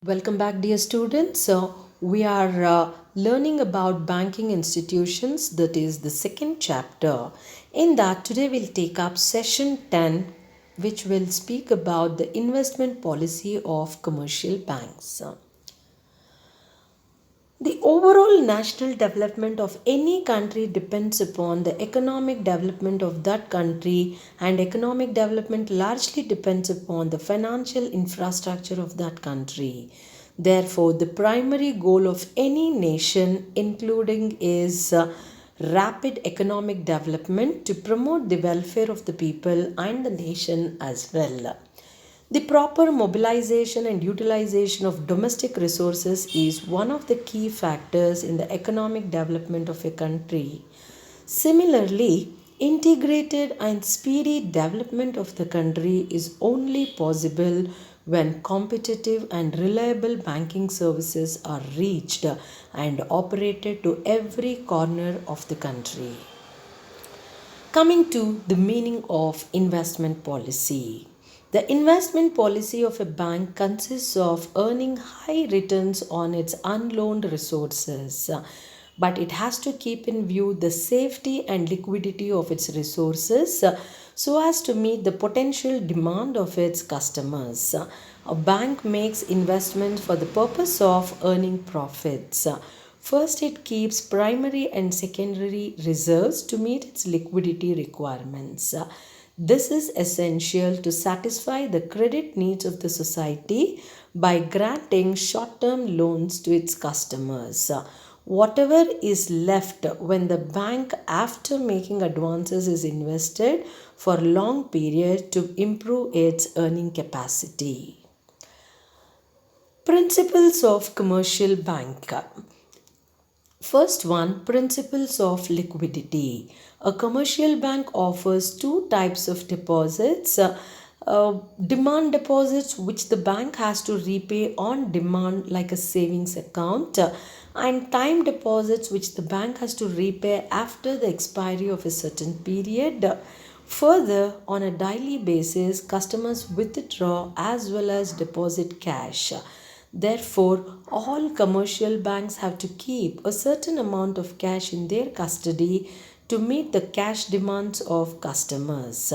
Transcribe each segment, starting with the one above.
Welcome back, dear students. We are learning about banking institutions, that is the second chapter. In that, today we'll take up session 10, which will speak about the investment policy of commercial banks. The overall national development of any country depends upon the economic development of that country, and economic development largely depends upon the financial infrastructure of that country. Therefore, the primary goal of any nation, including is rapid economic development to promote the welfare of the people and the nation as well. The proper mobilization and utilization of domestic resources is one of the key factors in the economic development of a country. Similarly, integrated and speedy development of the country is only possible when competitive and reliable banking services are reached and operated to every corner of the country. Coming to the meaning of investment policy. The investment policy of a bank consists of earning high returns on its unloaned resources, but it has to keep in view the safety and liquidity of its resources so as to meet the potential demand of its customers. A bank makes investments for the purpose of earning profits. First, it keeps primary and secondary reserves to meet its liquidity requirements. This is essential to satisfy the credit needs of the society by granting short term loans to its customers. Whatever is left when the bank, after making advances, is invested for long period to improve its earning capacity. Principles of commercial bank. First one, principles of liquidity. A commercial bank offers two types of deposits. Demand deposits, which the bank has to repay on demand like a savings account, and time deposits, which the bank has to repay after the expiry of a certain period. Further, on a daily basis, customers withdraw as well as deposit cash. Therefore, all commercial banks have to keep a certain amount of cash in their custody to meet the cash demands of customers.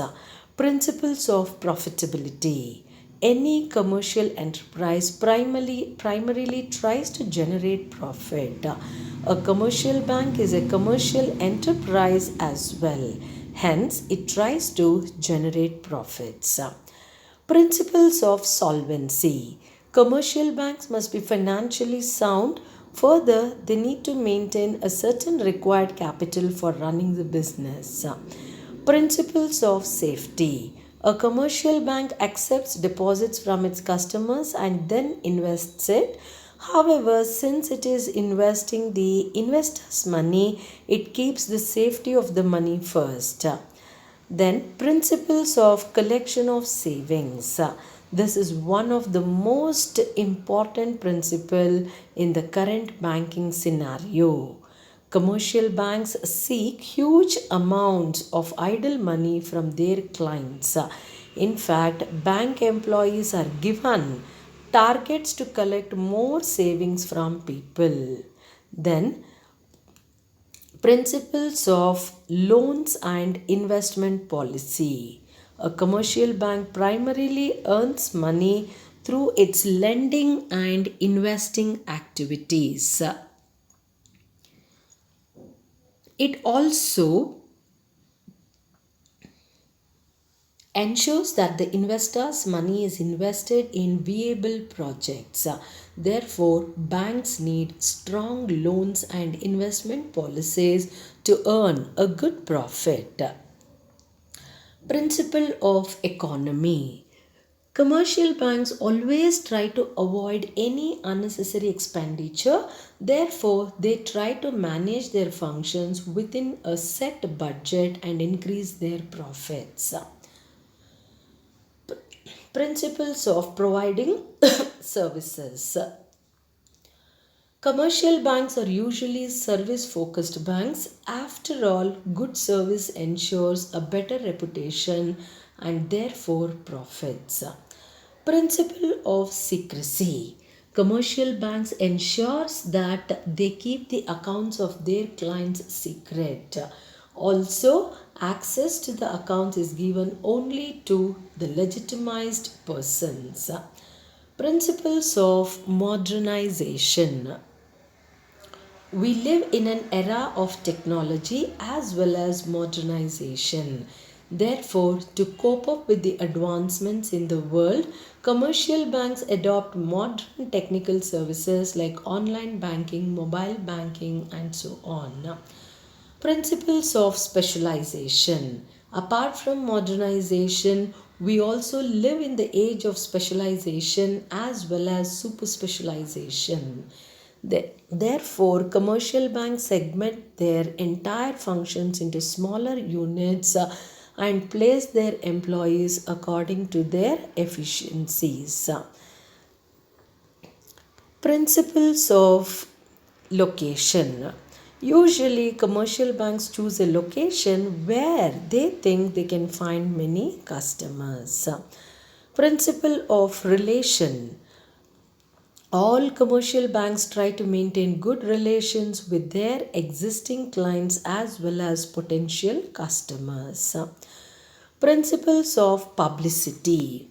Principles of profitability. Any commercial enterprise primarily tries to generate profit. A commercial bank is a commercial enterprise as well. Hence, it tries to generate profits. Principles of solvency. Commercial banks must be financially sound. Further, they need to maintain a certain required capital for running the business. Principles of safety. A commercial bank accepts deposits from its customers and then invests it. However, since it is investing the investor's money, it keeps the safety of the money first. Then, principles of collection of savings. This is one of the most important principle in the current banking scenario. Commercial banks seek huge amounts of idle money from their clients. In fact, bank employees are given targets to collect more savings from people. Then, principles of loans and investment policy. A commercial bank primarily earns money through its lending and investing activities. It also ensures that the investor's money is invested in viable projects. Therefore, banks need strong loans and investment policies to earn a good profit. Principle of economy. Commercial banks always try to avoid any unnecessary expenditure. Therefore, they try to manage their functions within a set budget and increase their profits. Principles of providing services. Commercial banks are usually service focused banks. After all, good service ensures a better reputation and therefore profits. Principle of secrecy. Commercial banks ensures that they keep the accounts of their clients secret. Also, access to the accounts is given only to the legitimized persons. Principles of modernization. We live in an era of technology as well as modernization. Therefore, to cope up with the advancements in the world, commercial banks adopt modern technical services like online banking, mobile banking, and so on. Principles of specialization. Apart from modernization, we also live in the age of specialization as well as super specialization. Therefore, commercial banks segment their entire functions into smaller units and place their employees according to their efficiencies. Principles of location. Usually, commercial banks choose a location where they think they can find many customers. Principle of relation. All commercial banks try to maintain good relations with their existing clients as well as potential customers. Principles of publicity.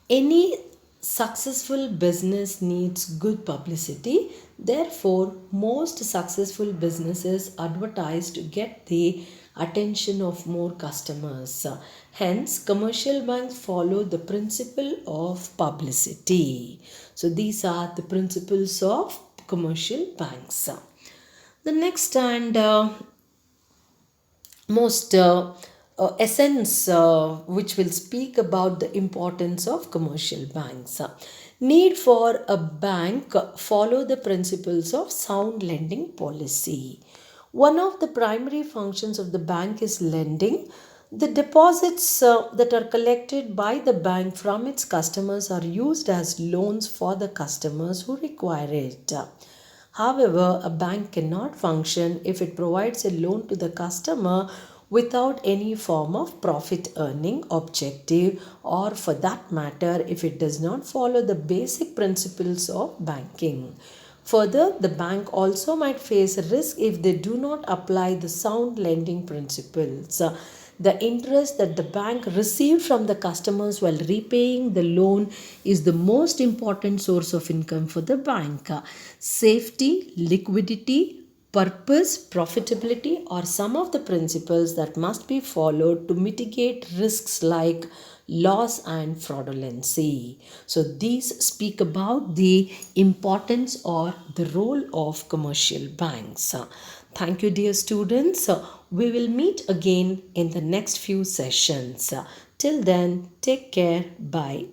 Any successful business needs good publicity. Therefore, most successful businesses advertise to get the attention of more customers. Hence, commercial banks follow the principle of publicity. So, these are the principles of commercial banks. The next and most essence which will speak about the importance of commercial banks. Need for a bank follow the principles of sound lending policy. One of the primary functions of the bank is lending. The deposits that are collected by the bank from its customers are used as loans for the customers who require it. However, a bank cannot function if it provides a loan to the customer without any form of profit earning objective, or for that matter, if it does not follow the basic principles of banking. Further, the bank also might face risk if they do not apply the sound lending principles. The interest that the bank received from the customers while repaying the loan is the most important source of income for the bank. Safety, liquidity, purpose, profitability are some of the principles that must be followed to mitigate risks like loss and fraudulency. So, these speak about the importance or the role of commercial banks. Thank you, dear students. We will meet again in the next few sessions. Till then, take care. Bye.